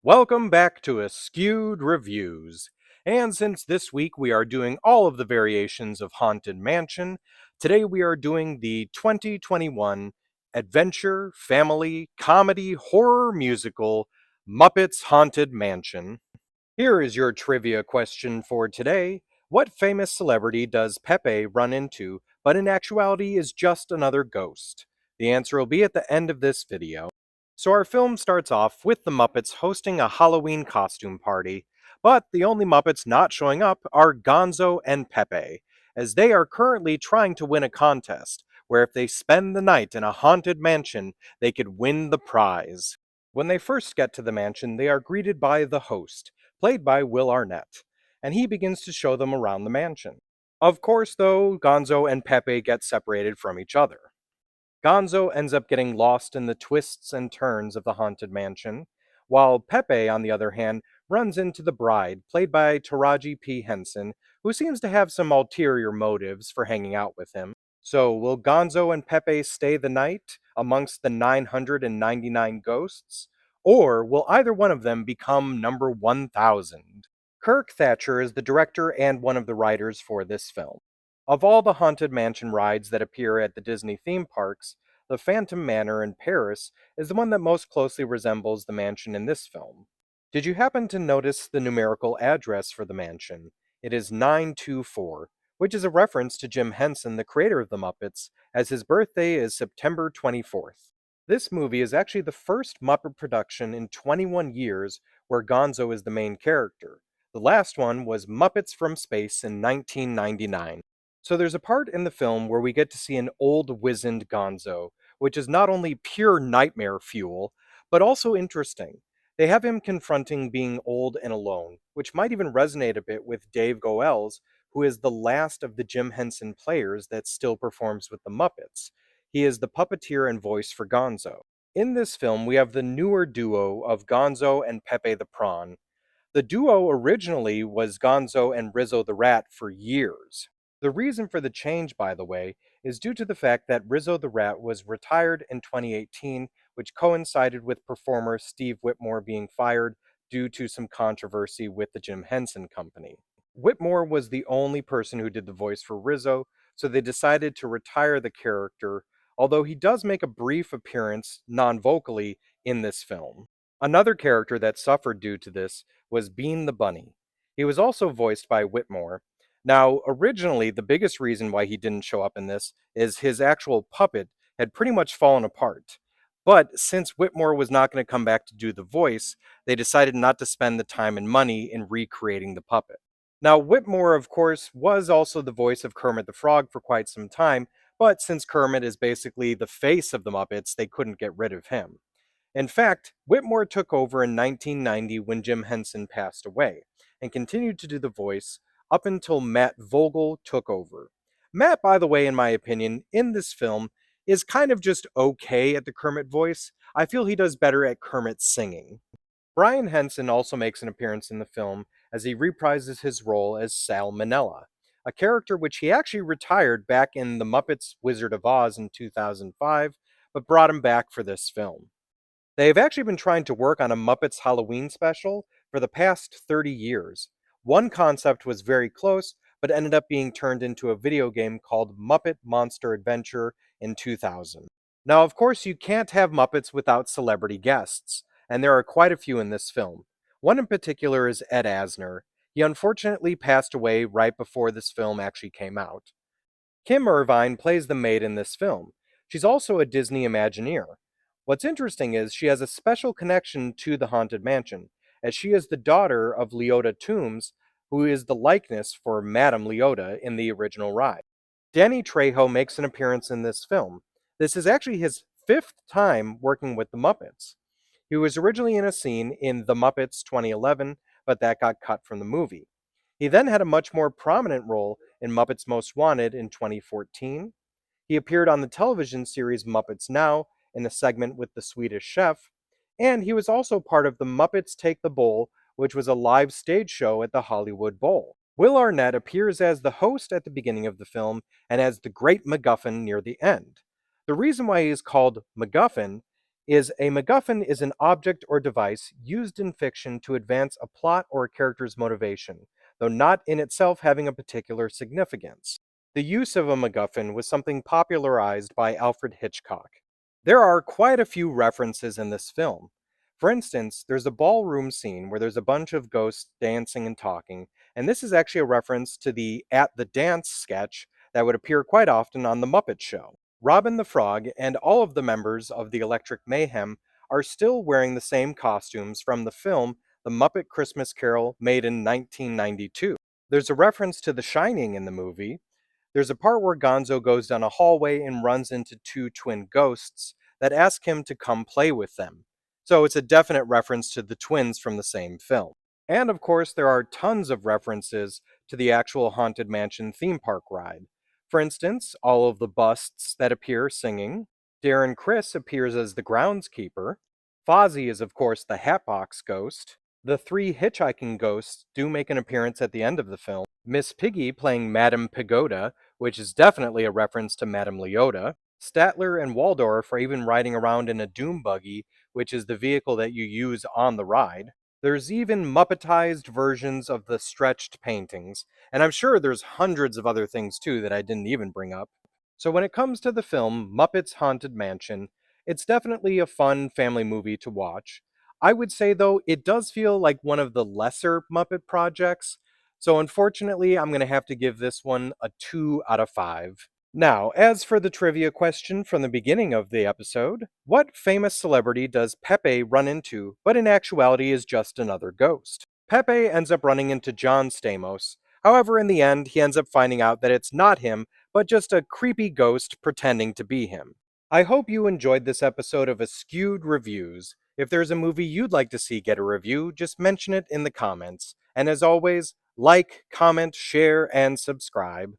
Welcome back to Askewed Reviews. And since this week we are doing all of the variations of Haunted Mansion, today we are doing the 2021 adventure, family, comedy, horror musical Muppets Haunted Mansion. Here is your trivia question for today. What famous celebrity does Pepe run into, but in actuality is just another ghost? The answer will be at the end of this video. So our film starts off with the Muppets hosting a Halloween costume party, but the only Muppets not showing up are Gonzo and Pepe, as they are currently trying to win a contest, where if they spend the night in a haunted mansion, they could win the prize. When they first get to the mansion, they are greeted by the host, played by Will Arnett, and he begins to show them around the mansion. Of course, though, Gonzo and Pepe get separated from each other. Gonzo ends up getting lost in the twists and turns of the haunted mansion, while Pepe, on the other hand, runs into the bride, played by Taraji P. Henson, who seems to have some ulterior motives for hanging out with him. So, will Gonzo and Pepe stay the night amongst the 999 ghosts? Or will either one of them become number 1000? Kirk Thatcher is the director and one of the writers for this film. Of all the Haunted Mansion rides that appear at the Disney theme parks, the Phantom Manor in Paris is the one that most closely resembles the mansion in this film. Did you happen to notice the numerical address for the mansion? It is 924, which is a reference to Jim Henson, the creator of the Muppets, as his birthday is September 24th. This movie is actually the first Muppet production in 21 years where Gonzo is the main character. The last one was Muppets from Space in 1999. So there's a part in the film where we get to see an old wizened Gonzo, which is not only pure nightmare fuel, but also interesting. They have him confronting being old and alone, which might even resonate a bit with Dave Goelz, who is the last of the Jim Henson players that still performs with the Muppets. He is the puppeteer and voice for Gonzo. In this film, we have the newer duo of Gonzo and Pepe the Prawn. The duo originally was Gonzo and Rizzo the Rat for years. The reason for the change, by the way, is due to the fact that Rizzo the Rat was retired in 2018, which coincided with performer Steve Whitmore being fired due to some controversy with the Jim Henson Company. Whitmore was the only person who did the voice for Rizzo, so they decided to retire the character, although he does make a brief appearance non vocally in this film. Another character that suffered due to this was Bean the Bunny. He was also voiced by Whitmore. Now, originally, the biggest reason why he didn't show up in this is his actual puppet had pretty much fallen apart. But since Whitmore was not going to come back to do the voice, they decided not to spend the time and money in recreating the puppet. Now, Whitmore, of course, was also the voice of Kermit the Frog for quite some time, but since Kermit is basically the face of the Muppets, they couldn't get rid of him. In fact, Whitmore took over in 1990 when Jim Henson passed away, and continued to do the voice up until Matt Vogel took over. Matt, by the way, in my opinion, in this film, is kind of just okay at the Kermit voice. I feel he does better at Kermit singing. Brian Henson also makes an appearance in the film as he reprises his role as Sal Manella, a character which he actually retired back in The Muppets Wizard of Oz in 2005, but brought him back for this film. They've actually been trying to work on a Muppets Halloween special for the past 30 years. One concept was very close, but ended up being turned into a video game called Muppet Monster Adventure in 2000. Now, of course, you can't have Muppets without celebrity guests, and there are quite a few in this film. One in particular is Ed Asner. He unfortunately passed away right before this film actually came out. Kim Irvine plays the maid in this film. She's also a Disney Imagineer. What's interesting is she has a special connection to the Haunted Mansion, as she is the daughter of Leota Toombs, who is the likeness for Madame Leota in the original ride. Danny Trejo makes an appearance in this film. This is actually his fifth time working with the Muppets. He was originally in a scene in The Muppets 2011, but that got cut from the movie. He then had a much more prominent role in Muppets Most Wanted in 2014. He appeared on the television series Muppets Now in a segment with the Swedish Chef, and he was also part of the Muppets Take the Bowl, which was a live stage show at the Hollywood Bowl. Will Arnett appears as the host at the beginning of the film and as the Great MacGuffin near the end. The reason why he is called MacGuffin is a MacGuffin is an object or device used in fiction to advance a plot or a character's motivation, though not in itself having a particular significance. The use of a MacGuffin was something popularized by Alfred Hitchcock. There are quite a few references in this film. For instance, there's a ballroom scene where there's a bunch of ghosts dancing and talking, and this is actually a reference to the At the Dance sketch that would appear quite often on The Muppet Show. Robin the Frog and all of the members of the Electric Mayhem are still wearing the same costumes from the film The Muppet Christmas Carol made in 1992. There's a reference to The Shining in the movie. There's a part where Gonzo goes down a hallway and runs into two twin ghosts that ask him to come play with them. So it's a definite reference to the twins from the same film. And of course, there are tons of references to the actual Haunted Mansion theme park ride. For instance, all of the busts that appear singing. Darren Criss appears as the groundskeeper. Fozzie is, of course, the Hatbox Ghost. The three hitchhiking ghosts do make an appearance at the end of the film. Miss Piggy playing Madame Pagoda, which is definitely a reference to Madame Leota. Statler and Waldorf are even riding around in a doom buggy, which is the vehicle that you use on the ride. There's even Muppetized versions of the stretched paintings, and I'm sure there's hundreds of other things too that I didn't even bring up. So when it comes to the film Muppets Haunted Mansion, it's definitely a fun family movie to watch. I would say though, it does feel like one of the lesser Muppet projects, so unfortunately I'm going to have to give this one a 2 out of 5. Now, as for the trivia question from the beginning of the episode, what famous celebrity does Pepe run into, but in actuality is just another ghost? Pepe ends up running into John Stamos. However, in the end, he ends up finding out that it's not him, but just a creepy ghost pretending to be him. I hope you enjoyed this episode of Askewed Reviews. If there's a movie you'd like to see get a review, just mention it in the comments. And as always, like, comment, share, and subscribe.